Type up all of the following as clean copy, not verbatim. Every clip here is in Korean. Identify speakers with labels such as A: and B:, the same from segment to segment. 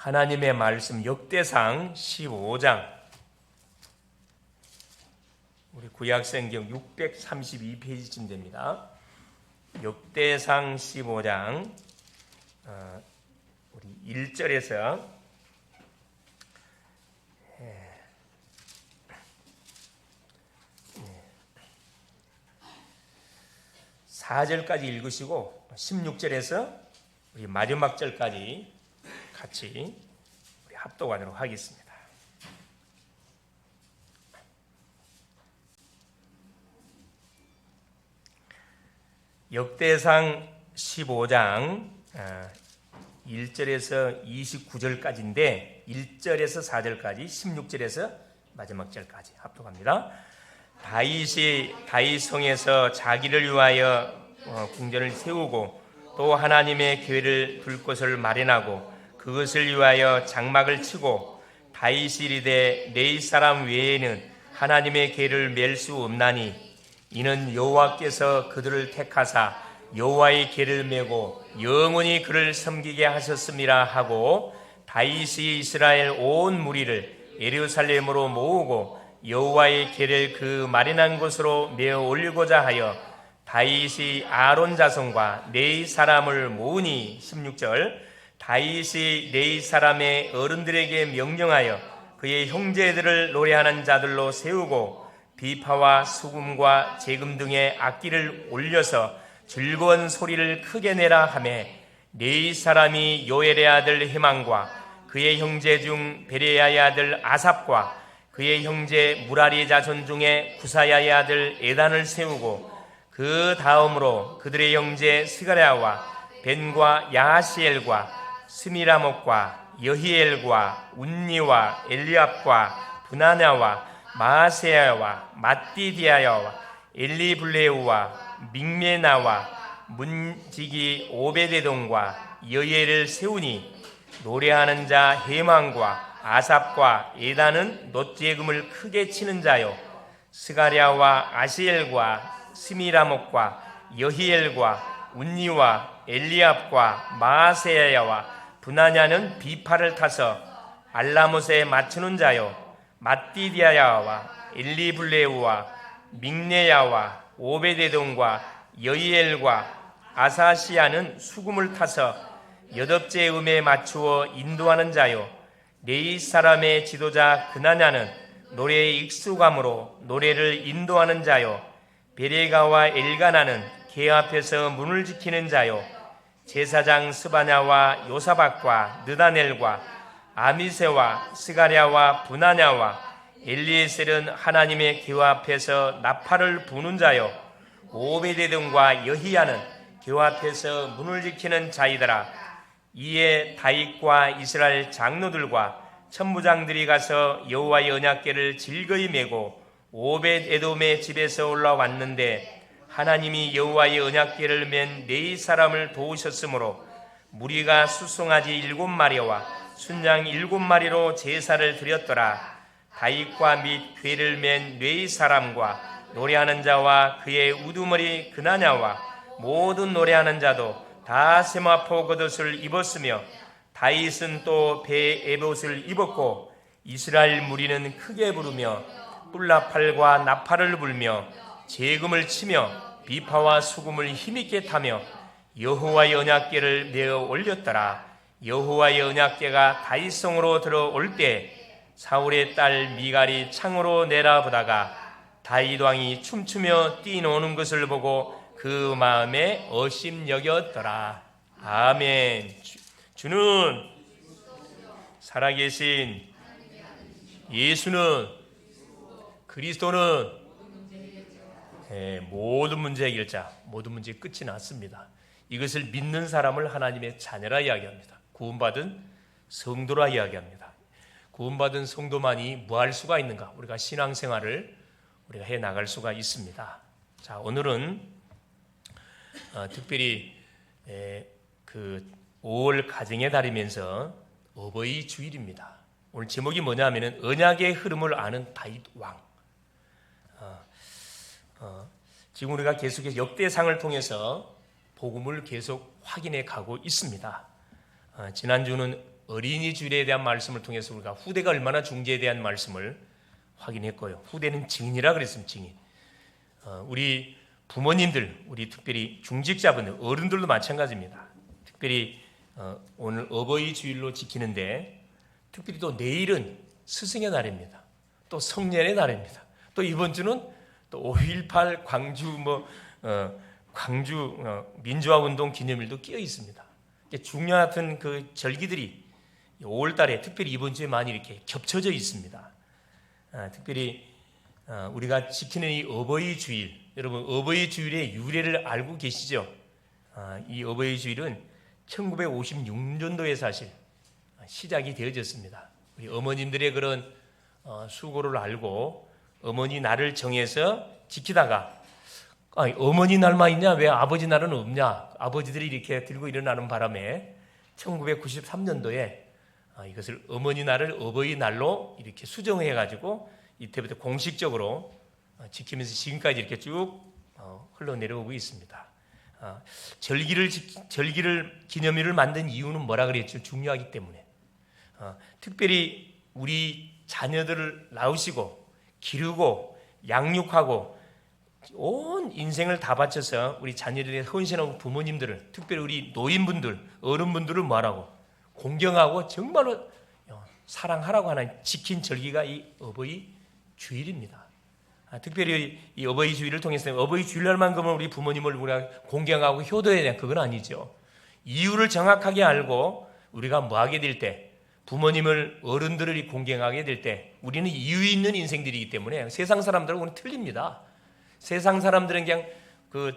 A: 하나님의 말씀 역대상 15장, 우리 구약성경 632페이지쯤 됩니다. 역대상 15장 우리 1절에서 4절까지 읽으시고 16절에서 우리 마지막 절까지 같이 우리 합독하도록 하겠습니다. 역대상 15장 1절에서 29절까지인데 1절에서 4절까지 16절에서 마지막 절까지 합독합니다. 다윗이 다윗성에서 자기를 위하여 궁전을 세우고 또 하나님의 교회를 둘 곳을 마련하고 그것을 위하여 장막을 치고 다윗이 이르되 내 사람 외에는 하나님의 궤를 맬 수 없나니 이는 여호와께서 그들을 택하사 여호와의 궤를 메고 영원히 그를 섬기게 하셨음이라 하고 다윗이 이스라엘 온 무리를 예루살렘으로 모으고 여호와의 궤를 그 마련한 곳으로 메어 올리고자 하여 다윗이 아론 자손과 네 사람을 모으니 16절 다윗이 네 사람의 어른들에게 명령하여 그의 형제들을 노래하는 자들로 세우고 비파와 수금과 제금 등의 악기를 올려서 즐거운 소리를 크게 내라 하매 네 사람이 요엘의 아들 헤만과 그의 형제 중 베레야의 아들 아삽과 그의 형제 무라리 자손 중에 구사야의 아들 에단을 세우고 그 다음으로 그들의 형제 스가랴와 벤과 야하시엘과 스미라목과 여히엘과 운니와 엘리압과 브나냐와 마세야와 마띠디아야와 엘리블레우와 믹메나와 문지기 오베데돔과 여예를 세우니 노래하는 자 헤만과 아삽과 에단은 놋제금을 크게 치는 자요 스가랴와 아시엘과 스미라목과 여히엘과 운니와 엘리압과 마세야와 브나냐는 비파를 타서 알라못에 맞추는 자요 마띠디아야와 엘리블레우와 믹네야와 오베데돔과 여이엘과 아사시아는 수금을 타서 여덟째 음에 맞추어 인도하는 자요 네 사람의 지도자 그나냐는 노래의 익숙함으로 노래를 인도하는 자요 베레가와 엘가나는 궤 앞에서 문을 지키는 자요 제사장 스바냐와 요사박과 느다넬과 아미세와 스가랴와 브나냐와 엘리에셀은 하나님의 궤 앞에서 나팔을 부는 자요 오베데돔과 여히야는 궤 앞에서 문을 지키는 자이더라. 이에 다윗과 이스라엘 장로들과 천부장들이 가서 여호와의 언약궤를 즐거이 메고 오벳에돔의 집에서 올라왔는데 하나님이 여호와의 언약궤를 맨 네 사람을 도우셨으므로 무리가 수송아지 7마리와 순양 7마리로 제사를 드렸더라. 다윗과 및 궤를 맨 네 사람과 노래하는 자와 그의 우두머리 그나냐와 모든 노래하는 자도 다 세마포 겉옷을 입었으며 다윗은 또 배 에봇을 입었고 이스라엘 무리는 크게 부르며 뿔나팔과 나팔을 불며 제금을 치며 비파와 수금을 힘있게 타며 여호와의 언약궤를 메어 올렸더라. 여호와의 언약궤가 다윗성으로 들어올 때 사울의 딸 미갈이 창으로 내다보다가 다윗 왕이 춤추며 뛰노는 것을 보고 그 마음에 어심여겼더라. 아멘. 주는 살아계신 예수는 그리스도는 모든 문제 해결자, 모든 문제의 끝이 났습니다. 이것을 믿는 사람을 하나님의 자녀라 이야기합니다. 구원받은 성도라 이야기합니다. 구원받은 성도만이 뭐 할 수가 있는가? 우리가 신앙생활을 우리가 해 나갈 수가 있습니다. 자, 오늘은 특별히 그 5월 가정의 달이면서 어버이 주일입니다. 오늘 제목이 뭐냐면은 언약의 흐름을 아는 다윗 왕. 지금 우리가 계속해서 역대상을 통해서 복음을 계속 확인해 가고 있습니다. 지난주는 어린이 주일에 대한 말씀을 통해서 우리가 후대가 얼마나 중재에 대한 말씀을 확인했고요. 후대는 증인이라 그랬습니다. 증인. 우리 부모님들, 우리 특별히 중직자분들, 어른들도 마찬가지입니다. 특별히 오늘 어버이 주일로 지키는데 특별히 또 내일은 스승의 날입니다. 또 성년의 날입니다. 또 이번 주는 또 5.18 광주 민주화운동 기념일도 끼어 있습니다. 중요한 그 절기들이 5월 달에 특별히 이번 주에 많이 이렇게 겹쳐져 있습니다. 특별히 우리가 지키는 이 어버이 주일, 여러분 어버이 주일의 유래를 알고 계시죠? 이 어버이 주일은 1956년도에 사실 시작이 되어졌습니다. 우리 어머님들의 그런 수고를 알고 어머니 날을 정해서 지키다가 어머니 날만 있냐 왜 아버지 날은 없냐, 아버지들이 이렇게 들고 일어나는 바람에 1993년도에 이것을 어머니 날을 어버이 날로 이렇게 수정해 가지고 이때부터 공식적으로 지키면서 지금까지 이렇게 쭉 흘러내려오고 있습니다. 절기를 기념일을 만든 이유는 뭐라 그랬죠? 중요하기 때문에. 특별히 우리 자녀들을 낳으시고 기르고 양육하고 온 인생을 다 바쳐서 우리 자녀들의 헌신하고 부모님들을, 특별히 우리 노인분들, 어른분들을 뭐하라고 공경하고 정말로 사랑하라고 하는 지킨 절기가 이 어버이 주일입니다. 특별히 이 어버이 주일을 통해서 어버이 주일날만큼은 우리 부모님을 우리가 공경하고 효도해야 되는 그건 아니죠. 이유를 정확하게 알고 우리가 뭐 하게 될 때, 부모님을 어른들을 공경하게 될 때 우리는 이유 있는 인생들이기 때문에 세상 사람들하고는 틀립니다. 세상 사람들은 그냥 그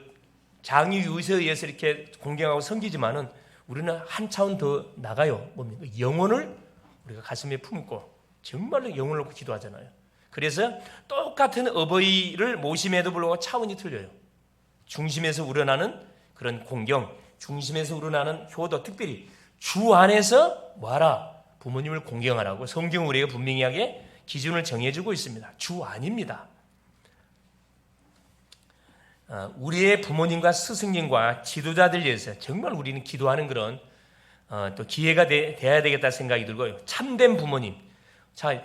A: 장유 유서에 의해서 이렇게 공경하고 섬기지만은 우리는 한 차원 더 나가요. 뭡니까? 영혼을 우리가 가슴에 품고 정말로 영혼을 놓고 기도하잖아요. 그래서 똑같은 어버이를 모심에도 불구하고 차원이 틀려요. 중심에서 우러나는 그런 공경, 중심에서 우러나는 효도, 특별히 주 안에서 뭐하라? 부모님을 공경하라고 성경 우리에게 분명하게 기준을 정해주고 있습니다. 주 안입니다. 우리의 부모님과 스승님과 지도자들 위해서 정말 우리는 기도하는 그런 또 기회가 돼야 되겠다 생각이 들고요. 참된 부모님. 자,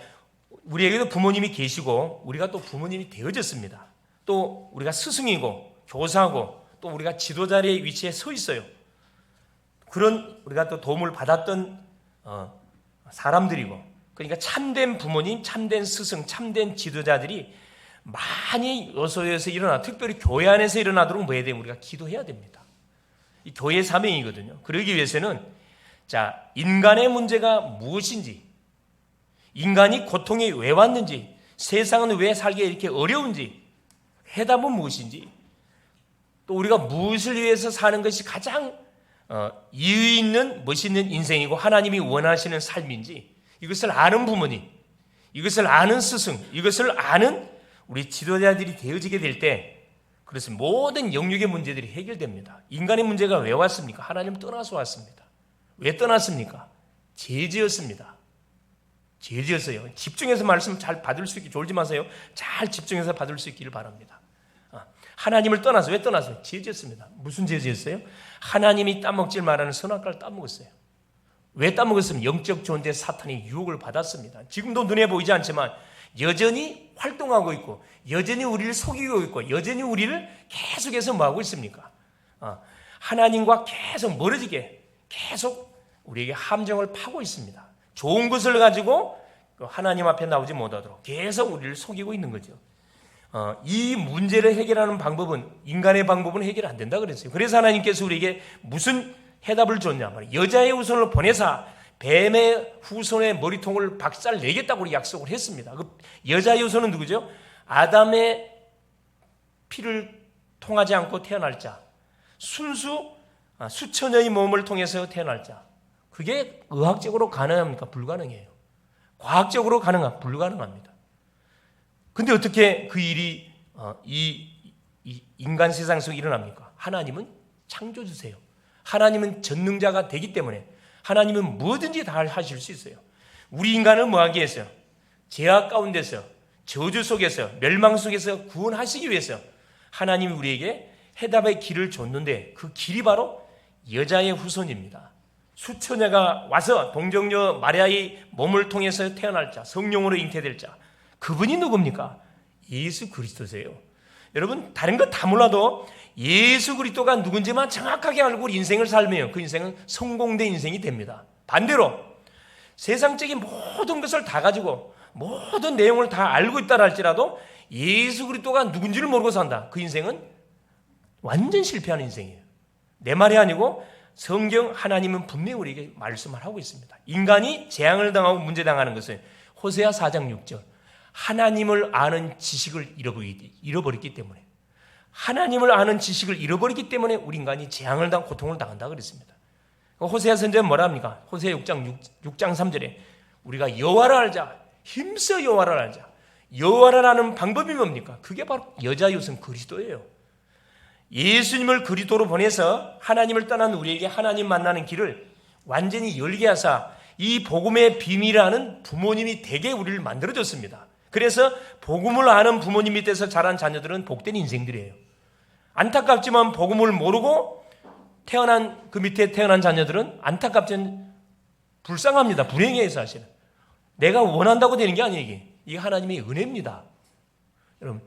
A: 우리에게도 부모님이 계시고 우리가 또 부모님이 되어졌습니다. 또 우리가 스승이고 교사고 또 우리가 지도자의 위치에 서 있어요. 그런 우리가 또 도움을 받았던 사람들이고, 그러니까 참된 부모님, 참된 스승, 참된 지도자들이 많이 요소에서 일어나, 특별히 교회 안에서 일어나도록 뭐 해야 되면 우리가 기도해야 됩니다. 이 교회의 사명이거든요. 그러기 위해서는 자, 인간의 문제가 무엇인지, 인간이 고통이 왜 왔는지, 세상은 왜 살기에 이렇게 어려운지, 해답은 무엇인지, 또 우리가 무엇을 위해서 사는 것이 가장 이유 있는 멋있는 인생이고 하나님이 원하시는 삶인지, 이것을 아는 부모님, 이것을 아는 스승, 이것을 아는 우리 지도자들이 되어지게 될 때, 그래서 모든 영역의 문제들이 해결됩니다. 인간의 문제가 왜 왔습니까? 하나님 떠나서 왔습니다. 왜 떠났습니까? 죄지었습니다. 죄지었어요. 집중해서 말씀 잘 받을 수 있게 졸지 마세요. 잘 집중해서 받을 수 있기를 바랍니다. 하나님을 떠나서, 왜 떠나서? 죄지었습니다. 무슨 죄지었어요? 하나님이 따먹질 말하는 선악과를 따먹었어요. 왜 따먹었으면 영적 존재 사탄이 유혹을 받았습니다. 지금도 눈에 보이지 않지만 여전히 활동하고 있고, 여전히 우리를 속이고 있고, 여전히 우리를 계속해서 뭐하고 있습니까? 하나님과 계속 멀어지게 계속 우리에게 함정을 파고 있습니다. 좋은 것을 가지고 하나님 앞에 나오지 못하도록 계속 우리를 속이고 있는 거죠. 이 문제를 해결하는 방법은, 인간의 방법은 해결 안 된다 그랬어요. 그래서 하나님께서 우리에게 무슨 해답을 줬냐 말이에요. 여자의 후손을 보내사 뱀의 후손의 머리통을 박살 내겠다고 약속을 했습니다. 그 여자의 후손은 누구죠? 아담의 피를 통하지 않고 태어날 자, 순수 수천여의 몸을 통해서 태어날 자. 그게 의학적으로 가능합니까? 불가능해요. 과학적으로 가능합니까? 불가능합니다. 근데 어떻게 그 일이 이 인간 세상 속에 일어납니까? 하나님은 창조주세요. 하나님은 전능자가 되기 때문에 하나님은 뭐든지 다 하실 수 있어요. 우리 인간을 뭐하기 위해서? 죄악 가운데서, 저주 속에서, 멸망 속에서 구원하시기 위해서 하나님이 우리에게 해답의 길을 줬는데, 그 길이 바로 여자의 후손입니다. 수천여가 와서 동정녀 마리아의 몸을 통해서 태어날 자, 성령으로 잉태될 자, 그분이 누굽니까? 예수 그리스도세요. 여러분, 다른 것 다 몰라도 예수 그리스도가 누군지만 정확하게 알고 인생을 살면 그 인생은 성공된 인생이 됩니다. 반대로 세상적인 모든 것을 다 가지고 모든 내용을 다 알고 있다 할지라도 예수 그리스도가 누군지를 모르고 산다. 그 인생은 완전 실패하는 인생이에요. 내 말이 아니고 성경 하나님은 분명히 우리에게 말씀을 하고 있습니다. 인간이 재앙을 당하고 문제당하는 것은 호세아 4장 6절 하나님을 아는 지식을 잃어버렸기 때문에 하나님을 아는 지식을 잃어버렸기 때문에 우리 인간이 재앙을 당하고 고통을 당한다 그랬습니다. 호세아 선지자는 뭐라 합니까? 호세아 6장 3절에 우리가 여호와를 알자, 힘써 여호와를 알자. 여호와를 아는 방법이 뭡니까? 그게 바로 여자 요성 그리스도예요. 예수님을 그리스도로 보내서 하나님을 떠난 우리에게 하나님 만나는 길을 완전히 열게 하사 이 복음의 비밀을 부모님이 되게 우리를 만들어줬습니다. 그래서 복음을 아는 부모님 밑에서 자란 자녀들은 복된 인생들이에요. 안타깝지만 복음을 모르고 그 밑에 태어난 자녀들은 안타깝지만 불쌍합니다. 불행해요 사실은. 내가 원한다고 되는 게 아니에요. 이게 하나님의 은혜입니다. 여러분,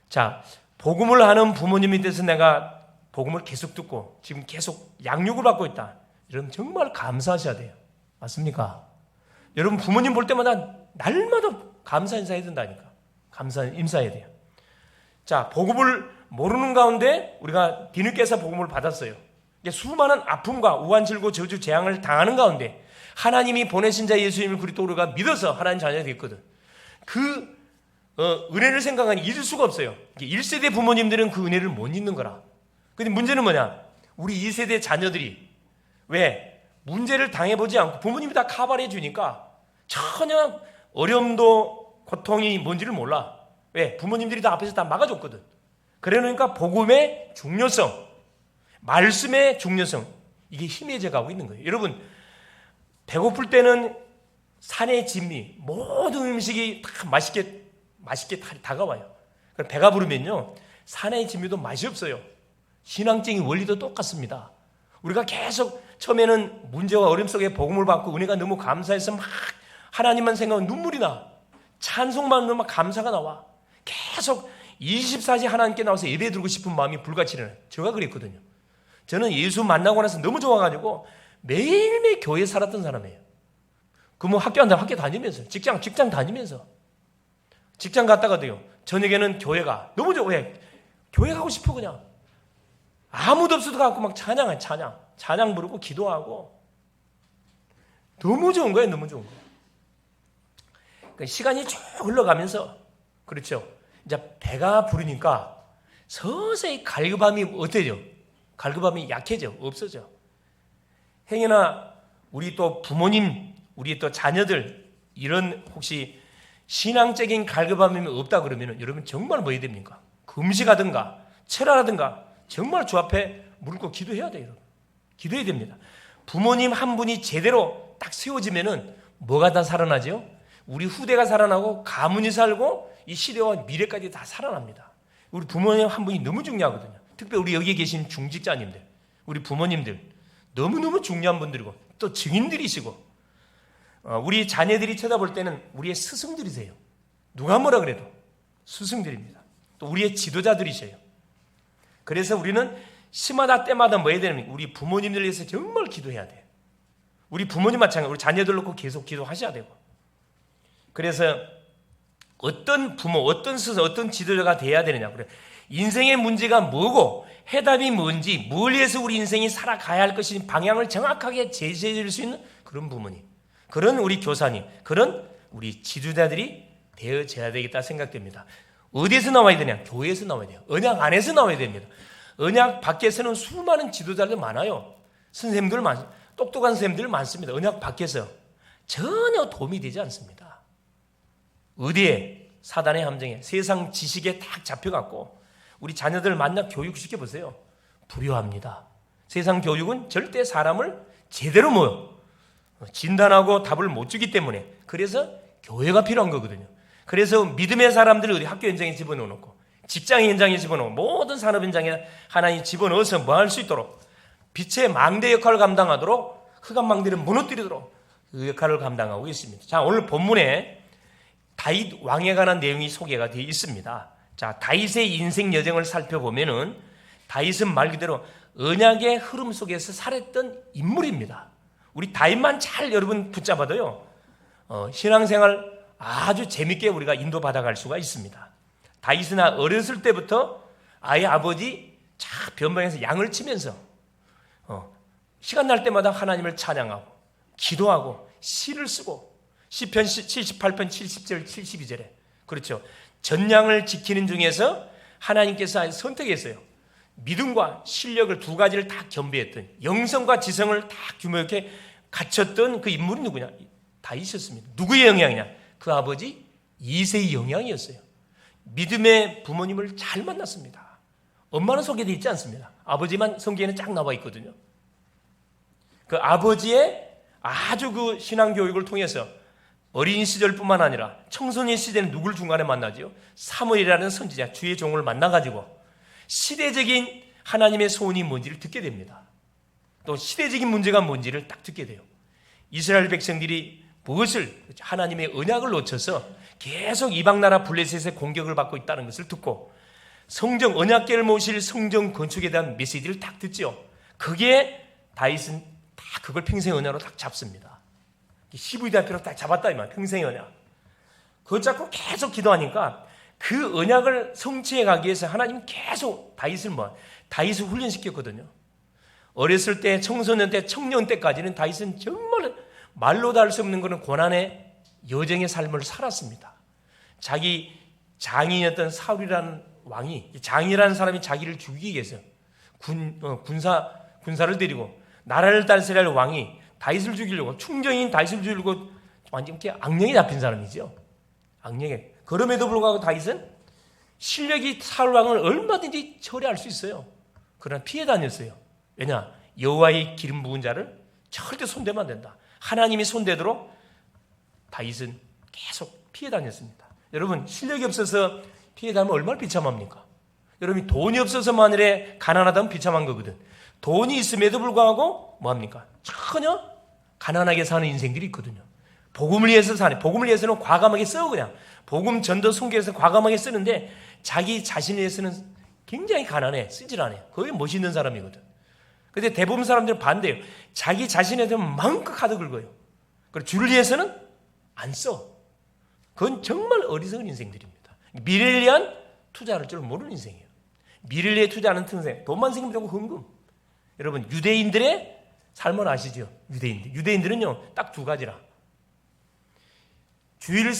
A: 자, 복음을 아는 부모님 밑에서 내가 복음을 계속 듣고 지금 계속 양육을 받고 있다. 여러분 정말 감사하셔야 돼요. 맞습니까? 여러분 부모님 볼 때마다 날마다 감사 인사해야 된다니까. 감사 인사해야 돼요. 자, 복음을 모르는 가운데 우리가 뒤늦게서 복음을 받았어요. 수많은 아픔과 우환질고 저주 재앙을 당하는 가운데 하나님이 보내신 자 예수님을 그리스도로 우리가 믿어서 하나님 자녀가 됐거든. 그 은혜를 생각하니 잊을 수가 없어요. 1세대 부모님들은 그 은혜를 못 잊는 거라. 근데 문제는 뭐냐? 우리 2세대 자녀들이 왜 문제를 당해보지 않고 부모님이 다 카바해 주니까 전혀 어려움도 고통이 뭔지를 몰라. 왜? 부모님들이 다 앞에서 다 막아줬거든. 그러니까 복음의 중요성, 말씀의 중요성, 이게 희미해져 가고 있는 거예요. 여러분, 배고플 때는 산의 진미, 모든 음식이 다 맛있게 다가와요. 배가 부르면요, 산의 진미도 맛이 없어요. 신앙적인 원리도 똑같습니다. 우리가 계속 처음에는 문제와 어려움 속에 복음을 받고 은혜가 너무 감사해서 막 하나님만 생각하면 눈물이 나. 찬송만 하면 막 감사가 나와. 계속 24시 하나님께 나와서 예배 드리고 싶은 마음이 불같이 일어나요. 제가 그랬거든요. 저는 예수 만나고 나서 너무 좋아가지고 매일매일 교회에 살았던 사람이에요. 학교 다니면서, 직장 다니면서. 직장 갔다가도요, 저녁에는 교회가 너무 좋아. 왜? 교회 가고 싶어, 그냥. 아무도 없어도 가고 막 찬양 부르고 기도하고. 너무 좋은 거예요, 너무 좋은 거예요. 그러니까 시간이 쭉 흘러가면서, 그렇죠. 이제 배가 부르니까 서서히 갈급함이 어때죠? 갈급함이 약해져, 없어져. 행여나 우리 또 부모님, 우리 또 자녀들, 이런 혹시 신앙적인 갈급함이 없다 그러면 여러분 정말 뭐 해야 됩니까? 금식하든가 철하든가 정말 주 앞에 무릎 꿇고 기도해야 돼요. 여러분. 기도해야 됩니다. 부모님 한 분이 제대로 딱 세워지면은 뭐가 다 살아나죠? 우리 후대가 살아나고 가문이 살고 이 시대와 미래까지 다 살아납니다. 우리 부모님 한 분이 너무 중요하거든요. 특별히 우리 여기 계신 중직자님들, 우리 부모님들 너무너무 중요한 분들이고 또 증인들이시고 우리 자녀들이 쳐다볼 때는 우리의 스승들이세요. 누가 뭐라 그래도 스승들입니다. 또 우리의 지도자들이세요. 그래서 우리는 시마다 때마다 뭐 해야 되는 우리 부모님들 위해서 정말 기도해야 돼요. 우리 부모님 마찬가지, 우리 자녀들 놓고 계속 기도하셔야 되고. 그래서 어떤 부모, 어떤 스승, 어떤 지도자가 돼야 되느냐. 그래. 인생의 문제가 뭐고 해답이 뭔지, 뭘 위해서 우리 인생이 살아가야 할 것인 방향을 정확하게 제시해 줄 수 있는 그런 부모님, 그런 우리 교사님, 그런 우리 지도자들이 되어져야 되겠다 생각됩니다. 어디에서 나와야 되냐? 교회에서 나와야 돼요. 언약 안에서 나와야 됩니다. 언약 밖에서는 수많은 지도자들 많아요. 선생님들 똑똑한 선생님들 많습니다. 언약 밖에서 전혀 도움이 되지 않습니다. 어디에? 사단의 함정에, 세상 지식에 딱 잡혀갖고 우리 자녀들 만나 교육시켜보세요. 불효합니다. 세상 교육은 절대 사람을 제대로 진단하고 답을 못 주기 때문에, 그래서 교회가 필요한 거거든요. 그래서 믿음의 사람들을 우리 학교 현장에 집어넣고 직장 현장에 집어넣고 모든 산업 현장에 하나님 집어넣어서 뭐 할 수 있도록 빛의 망대 역할을 감당하도록 흑암 망대를 무너뜨리도록 그 역할을 감당하고 있습니다. 자, 오늘 본문에 다윗 왕에 관한 내용이 소개가 되어 있습니다. 자, 다윗의 인생 여정을 살펴보면은 다윗은 말 그대로 언약의 흐름 속에서 살았던 인물입니다. 우리 다윗만 잘 여러분 붙잡아도요, 신앙생활 아주 재밌게 우리가 인도받아 갈 수가 있습니다. 다윗은 어렸을 때부터 아예 아버지 변방에서 양을 치면서 시간 날 때마다 하나님을 찬양하고 기도하고 시를 쓰고 시편 78편 70절 72절에 그렇죠. 전량을 지키는 중에서 하나님께서 선택했어요. 믿음과 실력을 두 가지를 다 겸비했던, 영성과 지성을 다 규모 있게 갖췄던 그 인물이 누구냐? 다윗이었습니다. 누구의 영향이냐? 그 아버지 이새의 영향이었어요. 믿음의 부모님을 잘 만났습니다. 엄마는 소개되어 있지 않습니다. 아버지만 성경에는 쫙 나와 있거든요. 그 아버지의 아주 그 신앙교육을 통해서 어린 시절뿐만 아니라 청소년 시대는 누굴 중간에 만나죠? 사무엘이라는 선지자, 주의 종을 만나가지고 시대적인 하나님의 소원이 뭔지를 듣게 됩니다. 또 시대적인 문제가 뭔지를 딱 듣게 돼요. 이스라엘 백성들이 무엇을 하나님의 언약을 놓쳐서 계속 이방나라 블레셋의 공격을 받고 있다는 것을 듣고 성정 언약궤를 모실 성정 건축에 대한 메시지를 딱 듣죠. 그게 다윗은 다 그걸 평생 언약으로 딱 잡습니다. 시부이 대표로 딱 잡았다 이 말. 평생 언약. 그걸 잡고 계속 기도하니까 그 언약을 성취해 가기 위해서 하나님 계속 다윗을 훈련시켰거든요. 어렸을 때, 청소년 때, 청년 때까지는 다윗은 정말 말로 다 할 수 없는 그런 고난의 여정의 삶을 살았습니다. 자기 장인이었던 사울이라는 왕이, 장이라는 사람이 자기를 죽이기 위해서 군사를 데리고 나라를 다스릴 왕이 다윗을 죽이려고, 충정인 다윗을 죽이려고 완전 악령이 잡힌 사람이죠. 악령에. 그럼에도 불구하고 다윗은 실력이 사울 왕을 얼마든지 처리할 수 있어요. 그러나 피해 다녔어요. 왜냐? 여호와의 기름 부은 자를 절대 손대면 안 된다. 하나님이 손대도록 다윗은 계속 피해 다녔습니다. 여러분, 실력이 없어서 피해 다니면 얼마나 비참합니까? 여러분이 돈이 없어서 만일에 가난하다면 비참한 거거든. 돈이 있음에도 불구하고 뭐합니까? 전혀 가난하게 사는 인생들이 있거든요. 복음을 위해서 사네. 복음을 위해서는 과감하게 써 그냥. 복음 전도 선교에서 과감하게 쓰는데 자기 자신을 위해서는 굉장히 가난해. 쓰질 않아요. 거의 멋있는 사람이거든. 근데 대부분 사람들은 반대예요. 자기 자신에 대한 마음껏 카드 긁어요. 그리고 주를 위해서는 안 써. 그건 정말 어리석은 인생들입니다. 미래를 위한 투자할 줄 모르는 인생이에요. 미래를 위해 투자하는 인생. 돈만 생기면 되고 헌금. 여러분, 유대인들의 삶을 아시죠? 유대인들은요, 딱 두 가지라. 주일을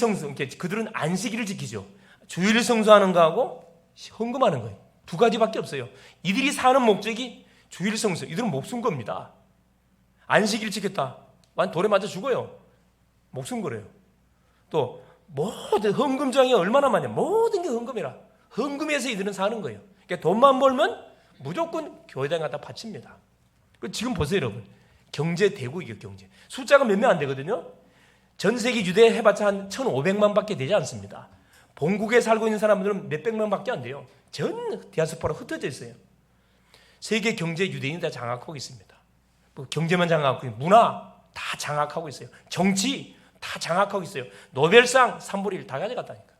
A: 그들은 안식일을 지키죠. 주일을 성수하는 거하고 헌금하는 거예요. 두 가지밖에 없어요. 이들이 사는 목적이 주일 성수. 이들은 목숨 겁니다. 안식일 지켰다. 돌에 맞아 죽어요. 목숨 걸어요. 또 모든 헌금장이 얼마나 많냐. 모든 게 헌금이라. 헌금에서 이들은 사는 거예요. 그러니까 돈만 벌면 무조건 교회당 갖다 바칩니다. 지금 보세요, 여러분. 경제 대국이에요, 경제. 숫자가 몇 명 안 되거든요. 전 세계 유대 해봤자 한 1,500만 밖에 되지 않습니다. 본국에 살고 있는 사람들은 몇백만 밖에 안 돼요. 전 디아스포라 흩어져 있어요. 세계 경제 유대인이 다 장악하고 있습니다. 경제만 장악하고 있어요. 문화 다 장악하고 있어요. 정치 다 장악하고 있어요. 노벨상 3분의 1 다 가져갔다니까.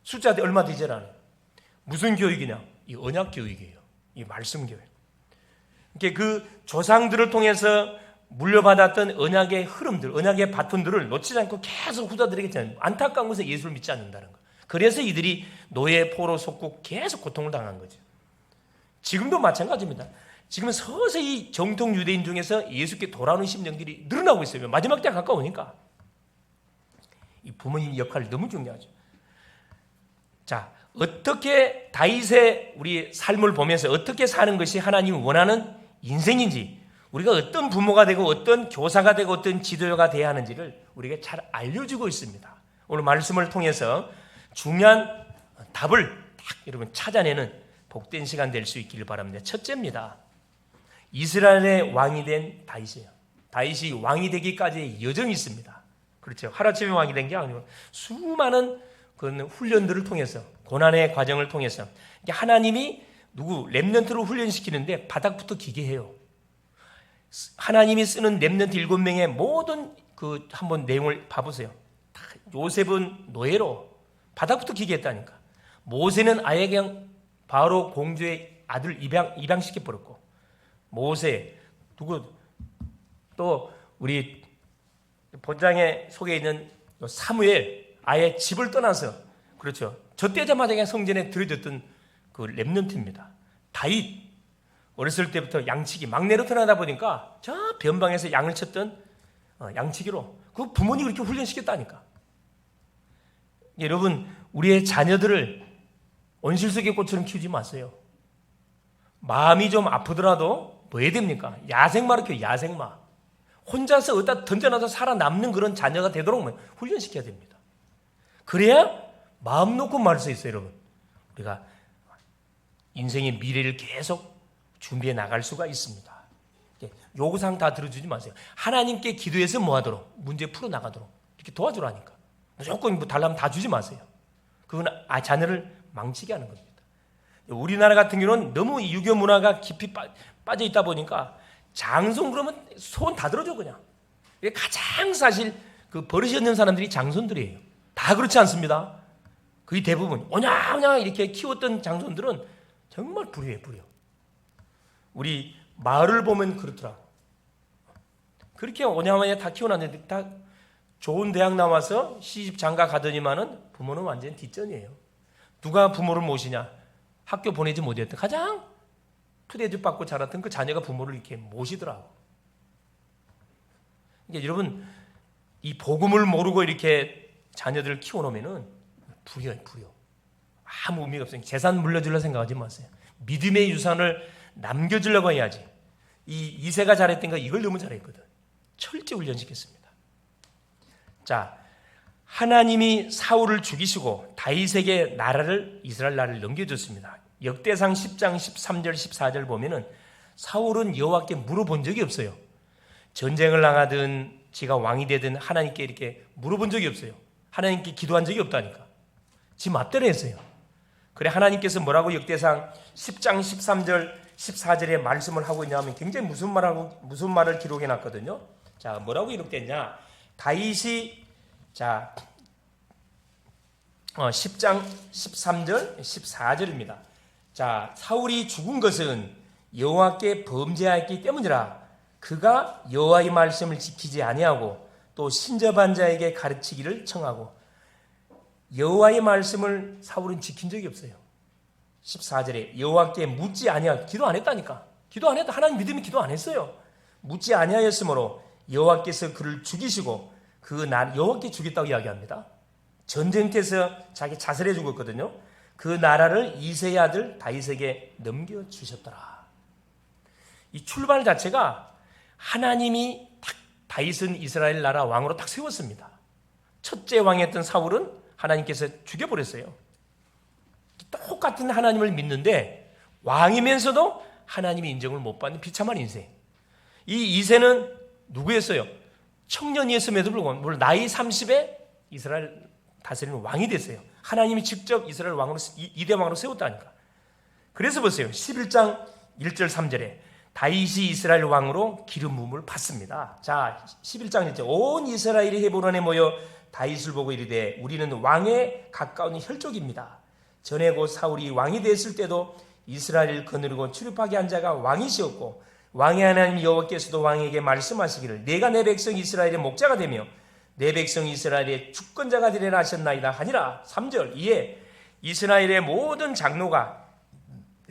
A: 숫자 얼마 되지 않아요. 무슨 교육이냐? 이 언약 교육이에요. 이 말씀 교육. 그러니까 그 조상들을 통해서 물려받았던 언약의 흐름들, 언약의 바톤들을 놓치지 않고 계속 후다들에게 안타까운 것은 예수를 믿지 않는다는 거. 그래서 이들이 노예, 포로, 속국 계속 고통을 당한 거죠. 지금도 마찬가지입니다. 지금 서서히 정통 유대인 중에서 예수께 돌아오는 심령들이 늘어나고 있어요. 마지막 때 가까우니까. 이 부모님 역할이 너무 중요하죠. 자, 어떻게 다윗의 우리 삶을 보면서 어떻게 사는 것이 하나님이 원하는 인생인지, 우리가 어떤 부모가 되고 어떤 교사가 되고 어떤 지도자가 되어야 하는지를 우리가 잘 알려주고 있습니다. 오늘 말씀을 통해서 중요한 답을 딱 여러분 찾아내는 복된 시간 될 수 있기를 바랍니다. 첫째입니다. 이스라엘의 왕이 된 다윗이에요. 다윗이 왕이 되기까지의 여정이 있습니다. 그렇죠. 하루아침에 왕이 된 게 아니고 수많은 그런 훈련들을 통해서, 고난의 과정을 통해서 하나님이 렘넌트로 훈련시키는데 바닥부터 기게 해요. 하나님이 쓰는 렘넌트 7명의 모든 그 한번 내용을 봐보세요. 요셉은 노예로 바닥부터 기계했다니까. 모세는 아예 그냥 바로 공주의 아들 입양시켜 버렸고, 모세 누구 또 우리 본장에 속에 있는 사무엘 아예 집을 떠나서, 그렇죠, 젖되자마자 그냥 성전에 들어졌던 그 렘넌트입니다. 다윗 어렸을 때부터 양치기 막내로 태어나다 보니까 저 변방에서 양을 쳤던 양치기로 그 부모님이 그렇게 훈련시켰다니까. 여러분, 우리의 자녀들을 온실속의 꽃처럼 키우지 마세요. 마음이 좀 아프더라도 뭐 해야 됩니까? 야생마로 키워요. 야생마. 혼자서 어디다 던져놔서 살아남는 그런 자녀가 되도록 훈련시켜야 됩니다. 그래야 마음 놓고 말할 수 있어요. 여러분, 우리가 인생의 미래를 계속 준비해 나갈 수가 있습니다. 요구사항 다 들어주지 마세요. 하나님께 기도해서 뭐 하도록, 문제 풀어나가도록 이렇게 도와주라니까. 무조건 뭐 달라면 다 주지 마세요. 그건 자녀를 망치게 하는 겁니다. 우리나라 같은 경우는 너무 유교 문화가 깊이 빠져 있다 보니까 장손 그러면 손 다 들어줘 그냥. 가장 사실 그 버릇이 없는 사람들이 장손들이에요. 다 그렇지 않습니다. 거의 대부분 오냐오냐 이렇게 키웠던 장손들은 정말 불효예요, 불효. 우리 마을을 보면 그렇더라. 그렇게 오냐오냐 다 키워놨는데 다 좋은 대학 나와서 시집 장가 가더니만은 부모는 완전 뒷전이에요. 누가 부모를 모시냐? 학교 보내지 못했던 가장 푸대접 받고 자랐던 그 자녀가 부모를 이렇게 모시더라고. 그러니까 여러분, 이 복음을 모르고 이렇게 자녀들을 키워놓으면은 불효예요, 불효. 아무 의미가 없어요. 재산 물려주려고 생각하지 마세요. 믿음의 유산을 남겨주려고 해야지. 이 이세가 잘했던 거 이걸 너무 잘했거든. 철저히 훈련시켰습니다. 자, 하나님이 사울을 죽이시고 다윗에게 나라를, 이스라엘 나라를 넘겨줬습니다. 역대상 10장 13절 14절 보면은 사울은 여호와께 물어본 적이 없어요. 전쟁을 나가든 지가 왕이 되든 하나님께 이렇게 물어본 적이 없어요. 하나님께 기도한 적이 없다니까. 지 맘대로 했어요. 그래, 하나님께서 뭐라고 역대상 10장 13절 14절에 말씀을 하고 있냐면 굉장히 무슨 말을 기록해 놨거든요. 자, 뭐라고 기록됐냐? 다윗이 10장 13절 14절입니다. 자, 사울이 죽은 것은 여호와께 범죄하였기 때문이라. 그가 여호와의 말씀을 지키지 아니하고 또 신접한 자에게 가르치기를 청하고. 여호와의 말씀을 사울은 지킨 적이 없어요. 14절에 여호와께 묻지 아니하, 기도 안 했다니까. 기도 안 했다. 하나님 믿음이 기도 안 했어요. 묻지 아니하였으므로 여호와께서 그를 죽이시고 그 날 여호와께 죽였다고 이야기합니다. 전쟁터에서 자기 자살해 죽었거든요. 그 나라를 이새의 아들 다윗에게 넘겨주셨더라. 이 출발 자체가 하나님이 딱 다윗은 이스라엘 나라 왕으로 딱 세웠습니다. 첫째 왕이었던 사울은 하나님께서 죽여버렸어요. 똑같은 하나님을 믿는데 왕이면서도 하나님의 인정을 못 받는 비참한 인생. 이 이새는 누구였어요? 청년이었음에도 불구하고 물론 나이 30에 이스라엘 다스리는 왕이 됐어요. 하나님이 직접 이스라엘 왕으로, 이대 왕으로 세웠다니까. 그래서 보세요. 11장 1절 3절에 다윗이 이스라엘 왕으로 기름 부음을 받습니다. 자, 11장 1절 온 이스라엘이 헤브론에 모여 다윗을 보고 이르되 우리는 왕에 가까운 혈족입니다. 전에 곧 사울이 왕이 됐을 때도 이스라엘을 거느리고 출입하게 한 자가 왕이시었고 왕의 하나님 여호와께서도 왕에게 말씀하시기를 내가 내 백성 이스라엘의 목자가 되며 내 백성 이스라엘의 주권자가 되리라 하셨나이다 하니라. 3절 이에 이스라엘의 모든 장로가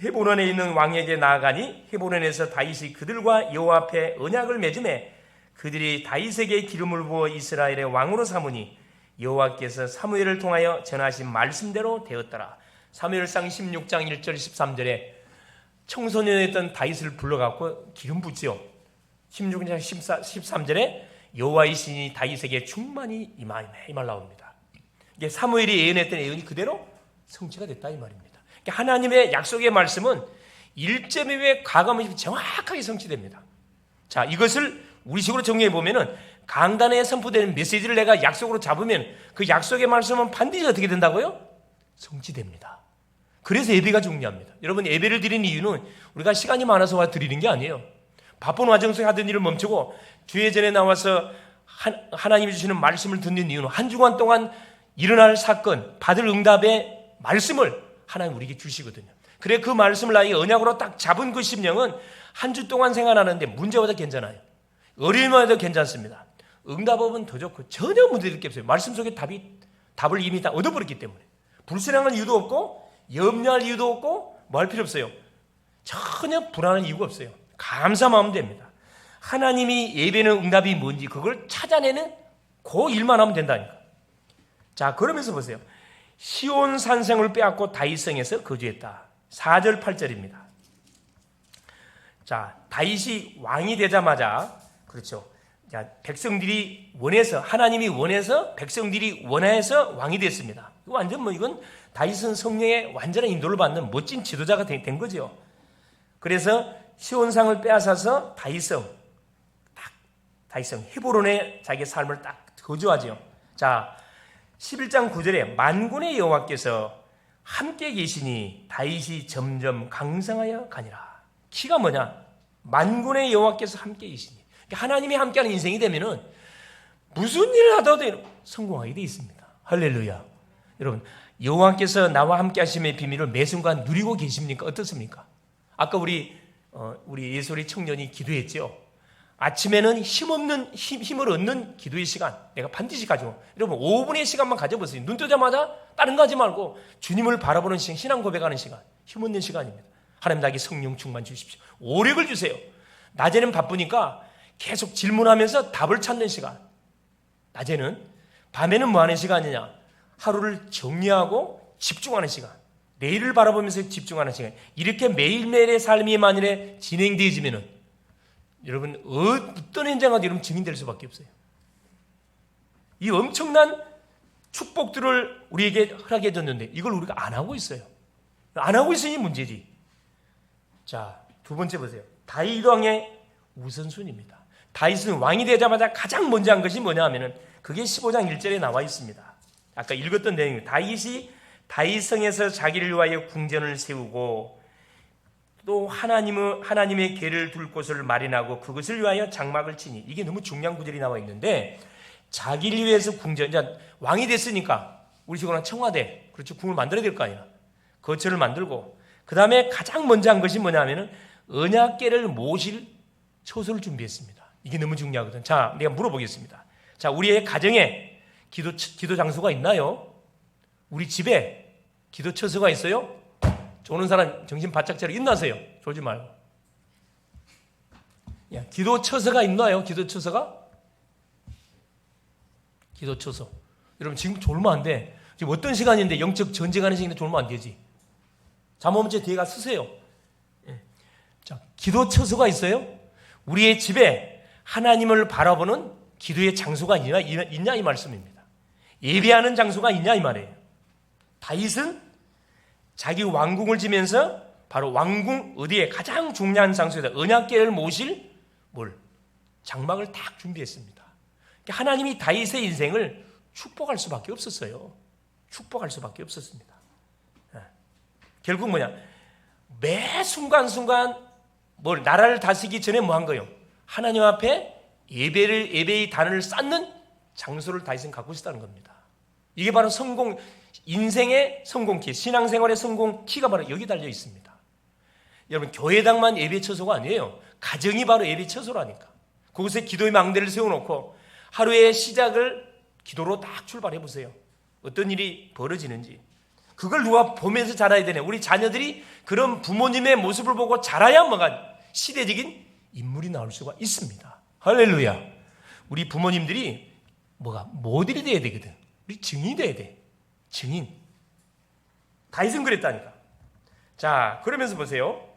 A: 헤브론에 있는 왕에게 나아가니 헤브론에서 다윗이 그들과 여호와 앞에 언약을 맺음에 그들이 다윗에게 기름을 부어 이스라엘의 왕으로 삼으니 여호와께서 사무엘을 통하여 전하신 말씀대로 되었더라. 사무엘상 16장 1절 13절에 청소년이었던 다윗을 불러갖고 기름 붓지요. 16장 13절에 여호와의 신이 다윗에게 충만히 임하네, 이 말 나옵니다. 이게 사무엘이 예언했던 예언이 그대로 성취가 됐다 이 말입니다. 그러니까 하나님의 약속의 말씀은 일점 이후에 과감히 정확하게 성취됩니다. 자, 이것을 우리식으로 정리해 보면은 강단에 선포되는 메시지를 내가 약속으로 잡으면 그 약속의 말씀은 반드시 어떻게 된다고요? 성취됩니다. 그래서 예배가 중요합니다. 여러분, 예배를 드리는 이유는 우리가 시간이 많아서 와 드리는 게 아니에요. 바쁜 와정 속에 하던 일을 멈추고 주의 전에 나와서 하나님이 주시는 말씀을 듣는 이유는 한 주간 동안 일어날 사건, 받을 응답의 말씀을 하나님 우리에게 주시거든요. 그래 그 말씀을 나에게 언약으로 딱 잡은 그 심령은 한 주 동안 생활하는데 문제와도 괜찮아요. 어려움에도 괜찮습니다. 응답업은 더 좋고 전혀 문제될 게 없어요. 말씀 속에 답을 이미 다 얻어버렸기 때문에 불신앙할 이유도 없고 염려할 이유도 없고 뭐 할 필요 없어요. 전혀 불안할 이유가 없어요. 감사하면 됩니다. 하나님이 예배는 응답이 뭔지 그걸 찾아내는 그 일만 하면 된다니까. 자, 그러면서 보세요. 시온 산성을 빼앗고 다윗성에서 거주했다. 4절 8절입니다. 자, 다윗이 왕이 되자마자 그렇죠. 자, 백성들이 원해서 하나님이 원해서 백성들이 원해서 왕이 됐습니다. 완전 이건 다윗은 성령의 완전한 인도를 받는 멋진 지도자가 된 거죠. 그래서 시온상을 빼앗아서 다윗성 헤브론에 자기의 삶을 딱 거주하죠. 자, 11장 9절에 만군의 여호와께서 함께 계시니 다윗이 점점 강성하여 가니라. 키가 뭐냐? 만군의 여호와께서 함께 계시니. 하나님이 함께하는 인생이 되면은 무슨 일을 하더라도 성공하게 돼 있습니다. 할렐루야. 여러분, 여호와께서 나와 함께 하심의 비밀을 매 순간 누리고 계십니까? 어떻습니까? 아까 우리 예솔이 청년이 기도했죠. 아침에는 힘을 얻는 기도의 시간 내가 반드시 가지고, 여러분 5분의 시간만 가져보세요. 눈 뜨자마자 다른 거 하지 말고 주님을 바라보는 시간, 신앙 고백하는 시간, 힘 얻는 시간입니다. 하나님 나에게 성령 충만 주십시오. 오력을 주세요. 낮에는 바쁘니까 계속 질문하면서 답을 찾는 시간. 낮에는, 밤에는 뭐 하는 시간이냐? 하루를 정리하고 집중하는 시간. 내일을 바라보면서 집중하는 시간. 이렇게 매일매일의 삶이 만일에 진행되어지면은 여러분 어떤 현장가도 여러분 증인될 수밖에 없어요. 이 엄청난 축복들을 우리에게 허락해 줬는데 이걸 우리가 안 하고 있어요. 안 하고 있으니 문제지. 자, 두 번째 보세요. 다윗 왕의 우선순위입니다. 다윗은 왕이 되자마자 가장 먼저 한 것이 뭐냐 하면은 그게 15장 1절에 나와 있습니다. 아까 읽었던 내용입니다. 다윗이 다윗성에서 자기를 위하여 궁전을 세우고 또 하나님의 궤를 둘 곳을 마련하고 그것을 위하여 장막을 치니, 이게 너무 중요한 구절이 나와 있는데, 자기를 위해서 궁전, 왕이 됐으니까 우리 식으로는 청와대, 그렇죠, 궁을 만들어야 될 거 아니야. 거처를 만들고 그 다음에 가장 먼저 한 것이 뭐냐 하면은 언약궤를 모실 처소를 준비했습니다. 이게 너무 중요하거든. 자, 내가 물어보겠습니다. 자, 우리의 가정에 기도 장소가 있나요? 우리 집에 기도 처소가 있어요? 오는 사람 정신 바짝 차려 일어나세요. 졸지 말고. 야, 기도 처소가 있나요? 기도 처소가? 기도 처소. 여러분 지금 졸면 안 돼. 지금 어떤 시간인데 영적 전쟁하는 시간인데 졸면 안 되지. 잠오면 뒤에 가 쓰세요. 자, 기도 처소가 있어요? 우리의 집에 하나님을 바라보는 기도의 장소가 있냐 이 말씀입니다. 예배하는 장소가 있냐 이 말이에요. 다윗은 자기 왕궁을 지면서 바로 왕궁 어디에 가장 중요한 장소에다 언약궤를 모실 장막을 딱 준비했습니다. 하나님이 다윗의 인생을 축복할 수밖에 없었어요. 축복할 수밖에 없었습니다. 결국 뭐냐? 매 순간순간 나라를 다스리기 전에 뭐 한 거예요? 하나님 앞에 예배의 단을 쌓는 장소를 다윗은 갖고 있었다는 겁니다. 이게 바로 인생의 성공키, 신앙생활의 성공키가 바로 여기 달려 있습니다. 여러분, 교회당만 예배 처소가 아니에요. 가정이 바로 예배 처소라니까. 그곳에 기도의 망대를 세워놓고 하루의 시작을 기도로 딱 출발해 보세요. 어떤 일이 벌어지는지. 그걸 누가 보면서 자라야 되네. 우리 자녀들이 그런 부모님의 모습을 보고 자라야 시대적인 인물이 나올 수가 있습니다. 할렐루야. 우리 부모님들이 모델이 돼야 되거든. 우리 증인이 돼야 돼. 증인. 다윗은 그랬다니까. 자, 그러면서 보세요.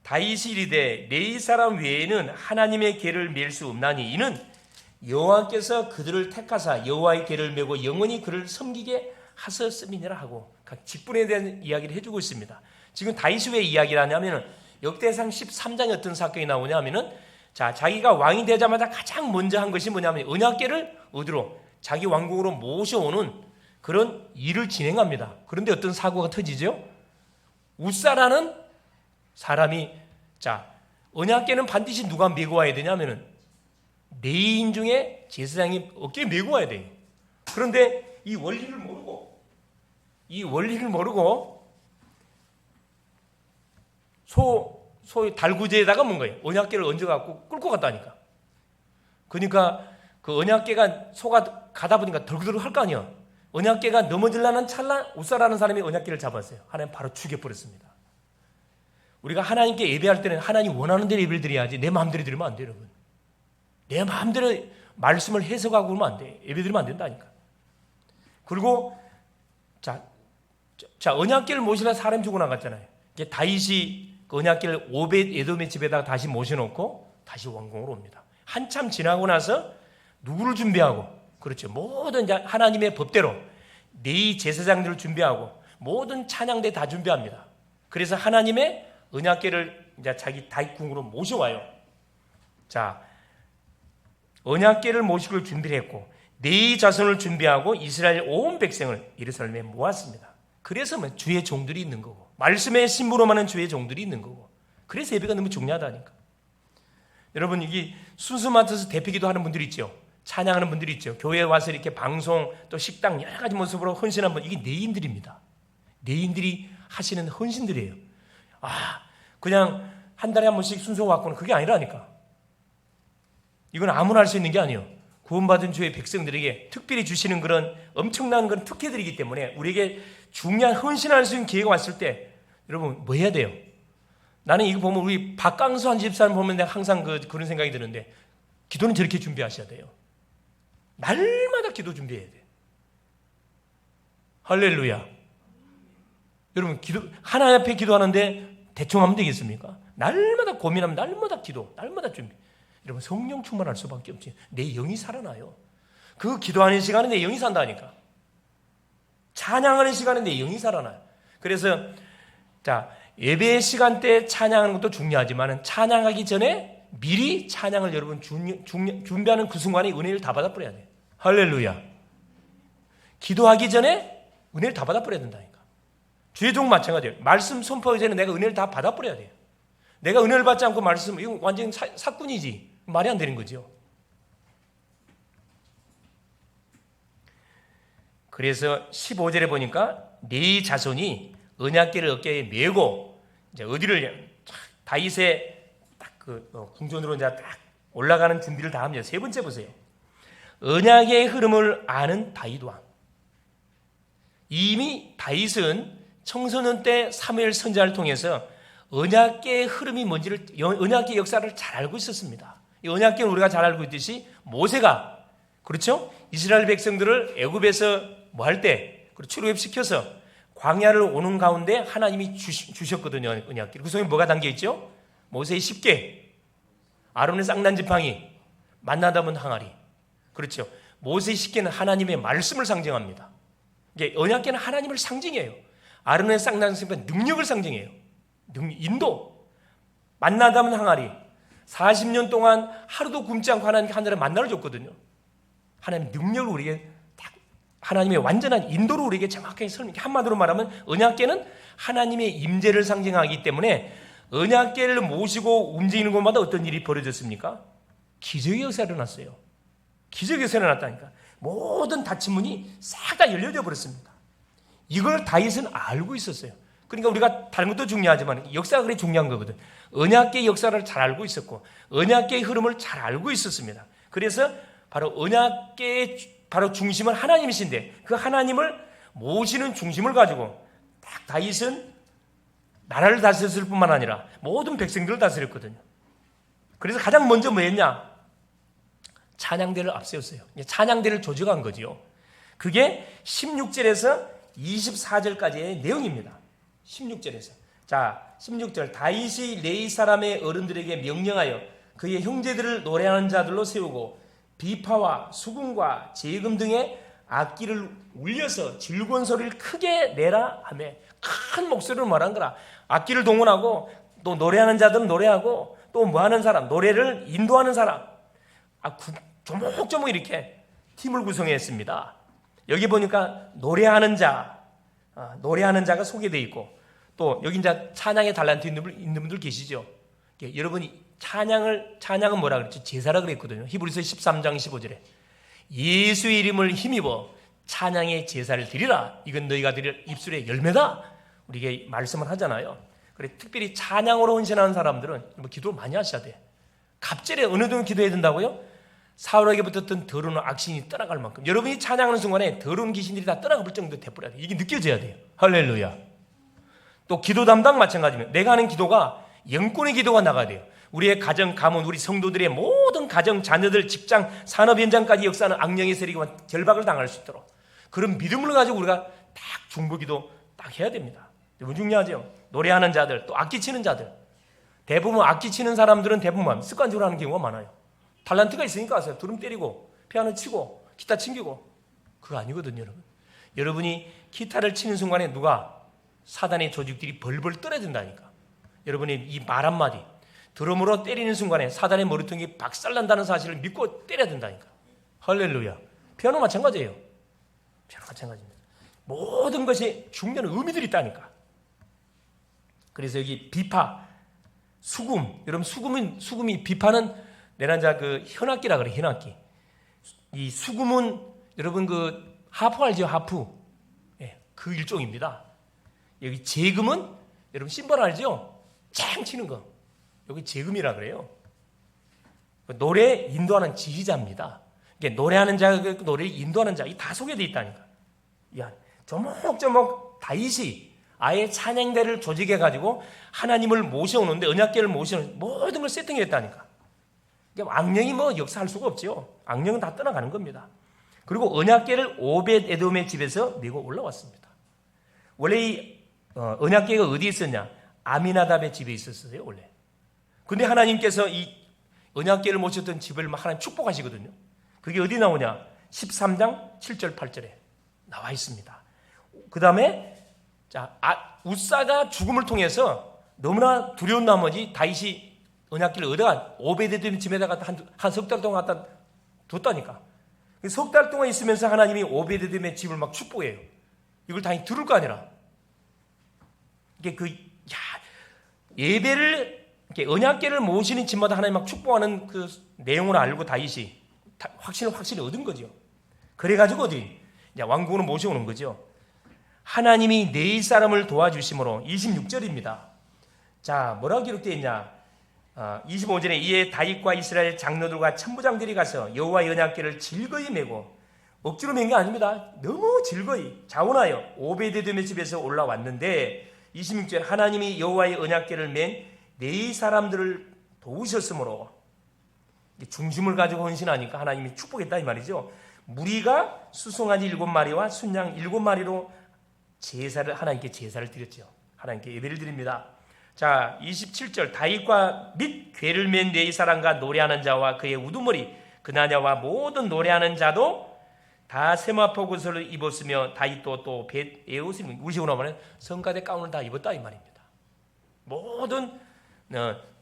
A: 다윗이 이르되 내 사람 외에는 하나님의 궤를 맬 수 없나니 이는 여호와께서 그들을 택하사 여호와의 궤를 메고 영원히 그를 섬기게 하셨음이니라 하고 각 직분에 대한 이야기를 해주고 있습니다. 지금 다윗이 왜 이야기를 하냐면은 역대상 13장에 어떤 사건이 나오냐면은 자기가 왕이 되자마자 가장 먼저 한 것이 뭐냐면 언약궤를 어디로? 자기 왕국으로 모셔오는 그런 일을 진행합니다. 그런데 어떤 사고가 터지죠? 우사라는 사람이 언약궤는 반드시 누가 메고 와야 되냐면은 레위인 중에 제사장이 어깨에 메고 와야 돼요. 그런데 이 원리를 모르고 소위 달구지에다가 뭔가요? 언약궤를 얹어갖고 끌고 갔다니까. 그러니까 그 언약궤가 소가 가다 보니까 덜그덜 할 거 아니야. 언약궤가 넘어질라는 찰나 웃사라는 사람이 언약궤를 잡았어요. 하나님 바로 죽여버렸습니다. 우리가 하나님께 예배할 때는 하나님 원하는 대로 예배를 드려야지 내 마음대로 드리면 안 돼요, 여러분. 내 마음대로 말씀을 해석하고 그러면 안 돼. 예배 드리면 안 된다니까. 그리고 자 언약궤를 모시라 사람이 죽어나갔잖아요. 이게 다윗이 그 언약궤를 오벳 에돔의 집에다가 다시 모셔놓고 다시 왕궁으로 옵니다. 한참 지나고 나서 누구를 준비하고, 그렇죠, 모든 하나님의 법대로 네 제사장들을 준비하고 모든 찬양대 다 준비합니다. 그래서 하나님의 언약궤를 이제 자기 다윗궁으로 모셔와요. 자, 언약궤를 모시고 준비를 했고 네 자손을 준비하고 이스라엘 온 백성을 예루살렘에 모았습니다. 그래서 주의 종들이 있는 거고, 말씀의 심부름하는 주의 종들이 있는 거고, 그래서 예배가 너무 중요하다니까. 여러분, 이게 순서 맡아서 대표기도 하는 분들이 있죠. 찬양하는 분들이 있죠. 교회에 와서 이렇게 방송 또 식당 여러 가지 모습으로 헌신한 분, 이게 내인들입니다. 내인들이 하시는 헌신들이에요. 그냥 한 달에 한 번씩 순서 갖고는 그게 아니라니까. 이건 아무나 할 수 있는 게 아니에요. 구원받은 주의 백성들에게 특별히 주시는 그런 엄청난 그런 특혜들이기 때문에 우리에게 중요한 헌신할 수 있는 기회가 왔을 때 여러분 뭐 해야 돼요? 나는 이거 보면 우리 박강수 한 집사람 보면 내가 항상 그런 생각이 드는데, 기도는 저렇게 준비하셔야 돼요. 날마다 기도 준비해야 돼요. 할렐루야. 여러분, 하나님 앞에 기도하는데 대충 하면 되겠습니까? 날마다 고민하면 날마다 기도, 날마다 준비. 여러분, 성령 충만할 수밖에 없지. 내 영이 살아나요. 그 기도하는 시간에 내 영이 산다니까. 찬양하는 시간에 내 영이 살아나요. 그래서 예배 시간대 찬양하는 것도 중요하지만 찬양하기 전에 미리 찬양을 여러분 준비하는 그 순간에 은혜를 다 받아버려야 돼요. 할렐루야. 기도하기 전에 은혜를 다 받아버려야 된다니까. 주의 종 마찬가지예요. 말씀 선포하기 전에 내가 은혜를 다 받아버려야 돼요. 내가 은혜를 받지 않고 말씀, 이건 완전히 사꾼이지. 말이 안 되는 거죠. 그래서 15절에 보니까 네 자손이 언약궤를 어깨에 메고 이제 어디를 다윗의 궁전으로 이제 딱 올라가는 준비를 다 합니다. 세 번째 보세요. 언약의 흐름을 아는 다윗 왕. 이미 다윗은 청소년 때 사무엘 선지자를 통해서 언약궤의 흐름이 뭔지를, 언약궤의 역사를 잘 알고 있었습니다. 이 언약궤는 우리가 잘 알고 있듯이 모세가, 그렇죠, 이스라엘 백성들을 애굽에서 뭐 할 때 출애굽시켜서 광야를 오는 가운데 하나님이 주셨거든요. 언약궤. 그 속에 뭐가 담겨 있죠? 모세의 십계, 아론의 쌍난 지팡이, 만나 담은 항아리. 그렇죠. 모세의 십계는 하나님의 말씀을 상징합니다. 이게 언약궤는 하나님을 상징해요. 아론의 쌍난 지팡이는 능력을 상징해요. 인도. 만나 담은 항아리. 40년 동안 하루도 굶지 않고 하나님께 하늘에 만나를 줬거든요. 하나님 능력을 우리에게 하나님의 완전한 인도를 우리에게 정확하게 설명해. 한마디로 말하면 언약궤는 하나님의 임재를 상징하기 때문에 언약궤를 모시고 움직이는 곳마다 어떤 일이 벌어졌습니까? 기적의 역사가 일어났어요. 기적의 역사가 일어났다니까. 모든 닫힌 문이 싹 다 열려져 버렸습니다. 이걸 다윗은 알고 있었어요. 그러니까 우리가 다른 것도 중요하지만 역사가 그렇게 중요한 거거든. 언약궤의 역사를 잘 알고 있었고 언약궤의 흐름을 잘 알고 있었습니다. 그래서 바로 언약궤의 바로 중심은 하나님이신데 그 하나님을 모시는 중심을 가지고 딱 다윗은 나라를 다스렸을 뿐만 아니라 모든 백성들을 다스렸거든요. 그래서 가장 먼저 뭐 했냐? 찬양대를 앞세웠어요. 찬양대를 조직한 거죠. 그게 16절에서 24절까지의 내용입니다. 16절에서. 자, 16절. 다윗이 레위 사람의 어른들에게 명령하여 그의 형제들을 노래하는 자들로 세우고 비파와 수금과 재금 등의 악기를 울려서 즐거운 소리를 크게 내라 하며 큰 목소리로 말한 거라. 악기를 동원하고 또 노래하는 자들은 노래하고 또 뭐하는 사람, 노래를 인도하는 사람, 조목조목 이렇게 팀을 구성했습니다. 여기 보니까 노래하는 자가 소개되어 있고 또 여기 이제 찬양의 달란트 있는 분들 계시죠? 여러분이 찬양은 뭐라 그랬죠? 제사라 그랬거든요. 히브리서 13장 15절에 예수의 이름을 힘입어 찬양의 제사를 드리라. 이건 너희가 드릴 입술의 열매다. 우리에게 말씀을 하잖아요. 그래, 특별히 찬양으로 헌신하는 사람들은 기도를 많이 하셔야 돼. 갑절에 어느 정도 기도해야 된다고요? 사울에게 붙었던 더러운 악신이 떠나갈 만큼, 여러분이 찬양하는 순간에 더러운 귀신들이 다 떠나가 볼 정도로 돼버려야 돼. 이게 느껴져야 돼요. 할렐루야. 또 기도 담당 마찬가지입니다. 내가 하는 기도가 영권의 기도가 나가야 돼요. 우리의 가정, 가문, 우리 성도들의 모든 가정, 자녀들, 직장, 산업 현장까지 역사하는 악령의 세력과 결박을 당할 수 있도록 그런 믿음을 가지고 우리가 딱 중보기도 딱 해야 됩니다. 너무 중요하죠. 노래하는 자들, 또 악기 치는 자들, 대부분 악기 치는 사람들은 대부분 습관적으로 하는 경우가 많아요. 탤런트가 있으니까 하세요. 드럼 때리고 피아노 치고 기타 챙기고. 그거 아니거든요, 여러분. 여러분이 기타를 치는 순간에 누가 사단의 조직들이 벌벌 떨어진다니까. 여러분이 이 말 한마디 드럼으로 때리는 순간에 사단의 머리통이 박살난다는 사실을 믿고 때려야 된다니까. 할렐루야. 피아노 마찬가지예요. 피아노 마찬가지입니다. 모든 것이 중요한 의미들이 있다니까. 그래서 여기 비파, 수금, 여러분 수금이 비파는 내란자 그 현악기라 그래. 현악기. 이 수금은 여러분 그 하프 알죠? 하프. 예, 그 일종입니다. 여기 재금은 여러분 심벌 알죠? 짱 치는 거. 여기 재금이라 그래요. 노래 인도하는 지휘자입니다. 노래하는 자, 노래를 인도하는 자, 이 다 소개되어 있다니까. 야, 조목조목 다윗이 아예 찬양대를 조직해가지고 하나님을 모셔오는데, 언약궤를 모셔오는 모든 걸 세팅했다니까. 악령이 뭐 역사할 수가 없죠. 악령은 다 떠나가는 겁니다. 그리고 언약궤를 오벳 에돔의 집에서 메고 올라왔습니다. 원래 이 언약궤가 어디에 있었냐? 아미나답의 집에 있었어요, 원래. 근데 하나님께서 이 언약궤를 모셨던 집을 하나님 축복하시거든요. 그게 어디 나오냐? 13장 7절 8절에 나와 있습니다. 그 다음에 웃사가 죽음을 통해서 너무나 두려운 나머지 다윗이 언약궤를 얻어간 오베데돔 집에다가 한 석 달 동안 갖다 뒀다니까. 석 달 동안 있으면서 하나님이 오베데돔의 집을 막 축복해요. 이걸 다윗이 들을 거 아니라. 이게 예배를 언약궤를 모시는 집마다 하나님 막 축복하는 그 내용을 알고 다윗이 확신을 얻은 거죠. 그래가지고 어디 이제 왕궁으로 모셔오는 거죠. 하나님이 네 사람을 도와주심으로 26절입니다. 자, 뭐라고 기록되어 있냐? 25절에 이에 다윗과 이스라엘 장로들과 천부장들이 가서 여호와의 언약궤를 즐거이 메고, 억지로 맨 게 아닙니다. 너무 즐거이 자원하여 오베데돔의 집에서 올라왔는데 26절 하나님이 여호와의 언약궤를 맨 네 사람들을 도우셨으므로, 중심을 가지고 헌신하니까 하나님이 축복했다 이 말이죠. 무리가 수송아지 7마리와 순양 7마리로 하나님께 제사를 드렸죠. 하나님께 예배를 드립니다. 자, 27절 다윗과 및 궤를 맨 네 사람과 노래하는 자와 그의 우두머리 그나냐와 모든 노래하는 자도 다 세마포 옷을 입었으며 다윗도 또 에옷을 우리식으로 하면 성가대 가운을 다 입었다 이 말입니다. 모든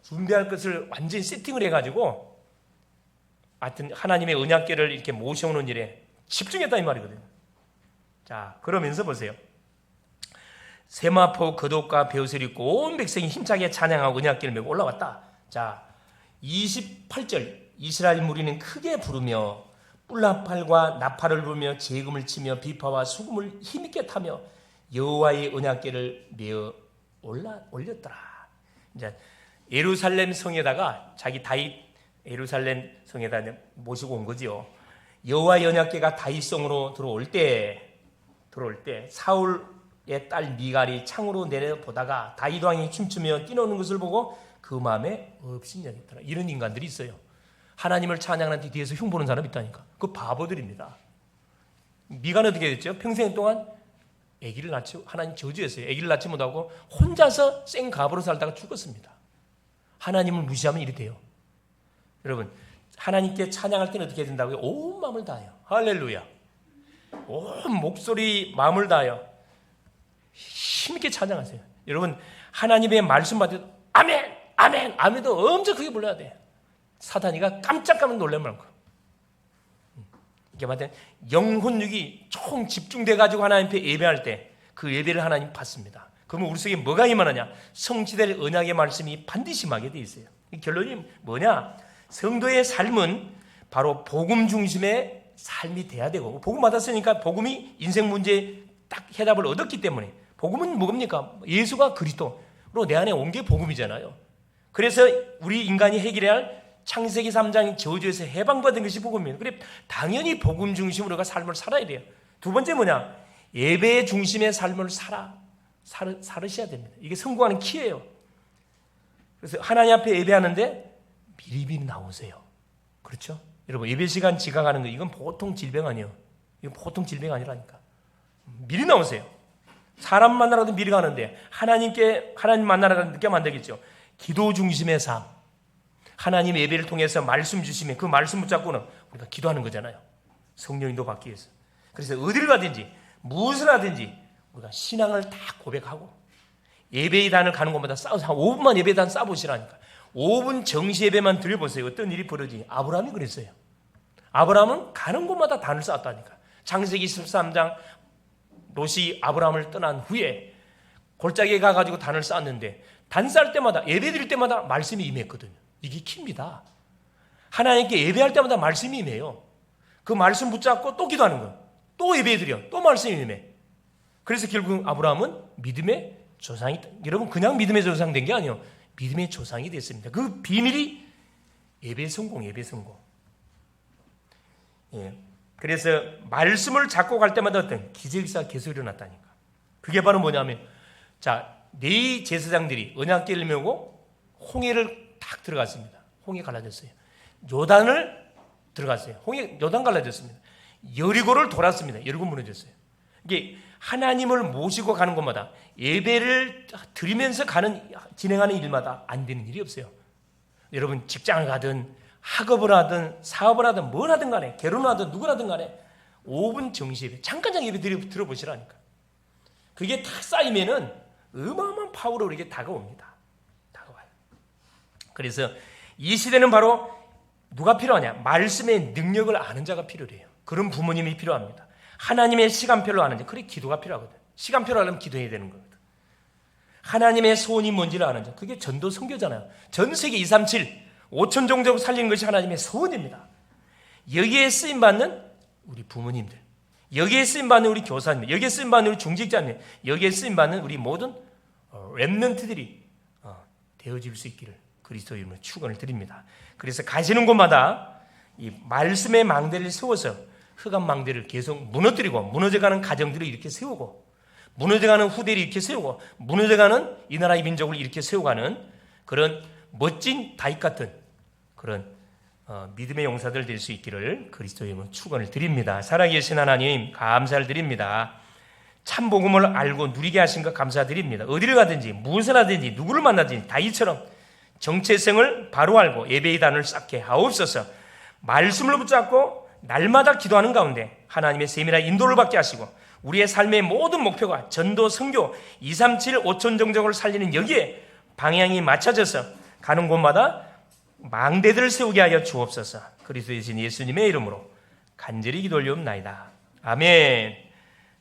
A: 준비할 것을 완전히 세팅을 해가지고 하여튼 하나님의 언약궤를 이렇게 모셔오는 일에 집중했다 이 말이거든요. 자, 그러면서 보세요. 세마포 겉옷과 베옷을 입고 온 백성이 힘차게 찬양하고 언약궤를 메고 올라왔다. 자, 28절 이스라엘 무리는 크게 부르며 뿔나팔과 나팔을 부르며 재금을 치며 비파와 수금을 힘있게 타며 여호와의 언약궤를 메어 올렸더라. 이제 예루살렘 성에다가 자기 다윗 예루살렘 성에다 모시고 온 거지요. 여호와의 언약궤가 다윗성으로 들어올 때 사울의 딸 미갈이 창으로 내려보다가 다윗 왕이 춤추며 뛰노는 것을 보고 그 마음에 업신여겼더라. 이런 인간들이 있어요. 하나님을 찬양하는 뒤에서 흉보는 사람이 있다니까. 그 바보들입니다. 미갈은 어떻게 됐죠? 평생 동안 아기를 낳지, 하나님 저주했어요. 아기를 낳지 못하고 혼자서 생가부로 살다가 죽었습니다. 하나님을 무시하면 이리 돼요. 여러분, 하나님께 찬양할 때는 어떻게 된다고요? 온 마음을 다해요. 할렐루야. 온 목소리, 마음을 다해요. 힘있게 찬양하세요. 여러분, 하나님의 말씀 받을 때 아멘, 아멘, 아멘도 엄청 크게 불러야 돼. 사단이가 깜짝깜짝 놀랄 만큼. 이게 맞아요. 영혼육이 총 집중돼가지고 하나님 앞에 예배할 때 그 예배를 하나님 받습니다. 그러면 우리 속에 뭐가 임하느냐? 성취될 언약의 말씀이 반드시 임하게 돼 있어요. 이 결론이 뭐냐? 성도의 삶은 바로 복음 중심의 삶이 돼야 되고, 복음 받았으니까 복음이 인생 문제에 딱 해답을 얻었기 때문에, 복음은 뭡니까? 예수가 그리스도로 내 안에 온 게 복음이잖아요. 그래서 우리 인간이 해결해야 할 창세기 3장 저주에서 해방받은 것이 복음이에요. 그래 당연히 복음 중심으로가 삶을 살아야 돼요. 두 번째 뭐냐? 예배 중심의 삶을 살으셔야 됩니다. 이게 성공하는 키예요. 그래서 하나님 앞에 예배하는데 미리미리 나오세요. 그렇죠? 여러분, 예배 시간 지각하는 거 이건 보통 질병 아니에요. 이건 보통 질병 아니라니까. 미리 나오세요. 사람 만나러도 미리 가는데 하나님 만나러 늦게 하면 안 되겠죠. 기도 중심의 삶. 하나님 예배를 통해서 말씀 주시면 그 말씀 붙잡고는 우리가 기도하는 거잖아요. 성령인도 받기 위해서. 그래서 어디를 가든지 무엇을 하든지 우리가 신앙을 다 고백하고, 예배단을 가는 곳마다 싸워서 한 5분만 예배단 싸보시라니까. 5분 정시 예배만 드려보세요. 어떤 일이 벌어지니. 아브라함이 그랬어요. 아브라함은 가는 곳마다 단을 쌓았다니까. 창세기 13장 롯이 아브라함을 떠난 후에 골짜기에 가가지고 단을 쌓았는데, 단 쌓을 때마다, 예배 드릴 때마다 말씀이 임했거든요. 이게 킵니다. 하나님께 예배할 때마다 말씀이 임해요. 그 말씀 붙잡고 또 기도하는 거예요. 또 예배 드려. 또 말씀이 임해. 그래서 결국 아브라함은 믿음의 조상이, 여러분 그냥 믿음의 조상 된 게 아니에요. 믿음의 조상이 됐습니다. 그 비밀이 예배 성공. 예. 그래서 말씀을 잡고 갈 때마다 어떤 기적사가 계속 일어났다니까. 그게 바로 뭐냐면, 자, 네 제사장들이 언약궤를 메고 홍해를 딱 들어갔습니다. 홍해 갈라졌어요. 요단을 들어갔어요. 요단 갈라졌습니다. 여리고를 돌았습니다. 여리고 무너졌어요. 이게 하나님을 모시고 가는 곳마다, 예배를 드리면서 진행하는 일마다 안 되는 일이 없어요. 여러분 직장을 가든 학업을 하든 사업을 하든 뭘 하든 간에, 결혼을 하든 누구를 하든 간에 5분 정시 예배, 잠깐 예배 들어보시라니까. 그게 다 쌓이면은 어마어마한 파워로 우리에게 다가옵니다. 다가와요. 그래서 이 시대는 바로 누가 필요하냐? 말씀의 능력을 아는 자가 필요해요. 그런 부모님이 필요합니다. 하나님의 시간표를 아는 자, 그래 기도가 필요하거든. 시간표를 알면 기도해야 되는 거거든. 하나님의 소원이 뭔지를 아는 자, 그게 전도 선교잖아요. 전 세계 237, 5천 종족 살리는 것이 하나님의 소원입니다. 여기에 쓰임받는 우리 부모님들, 여기에 쓰임받는 우리 교사님, 여기에 쓰임받는 우리 중직자님, 여기에 쓰임받는 우리 모든 렘넌트들이 되어질 수 있기를 그리스도 이름으로 축원을 드립니다. 그래서 가시는 곳마다 이 말씀의 망대를 세워서 흑암 망대를 계속 무너뜨리고, 무너져가는 가정들을 이렇게 세우고, 무너져가는 후대를 이렇게 세우고, 무너져가는 이 나라의 민족을 이렇게 세워가는 그런 멋진 다윗 같은 그런 믿음의 용사들 될 수 있기를 그리스도의 이름으로 축원을 드립니다. 살아계신 하나님 감사를 드립니다. 참 복음을 알고 누리게 하신 것 감사드립니다. 어디를 가든지 무엇을 하든지 누구를 만나든지 다윗처럼 정체성을 바로 알고 예배의 단을 쌓게 하옵소서. 말씀을 붙잡고 날마다 기도하는 가운데 하나님의 세밀한 인도를 받게 하시고, 우리의 삶의 모든 목표가 전도, 선교, 237, 5천 종족을 살리는 여기에 방향이 맞춰져서 가는 곳마다 망대들을 세우게 하여 주옵소서. 그리스도의 신 예수님의 이름으로 간절히 기도 올리옵나이다. 아멘.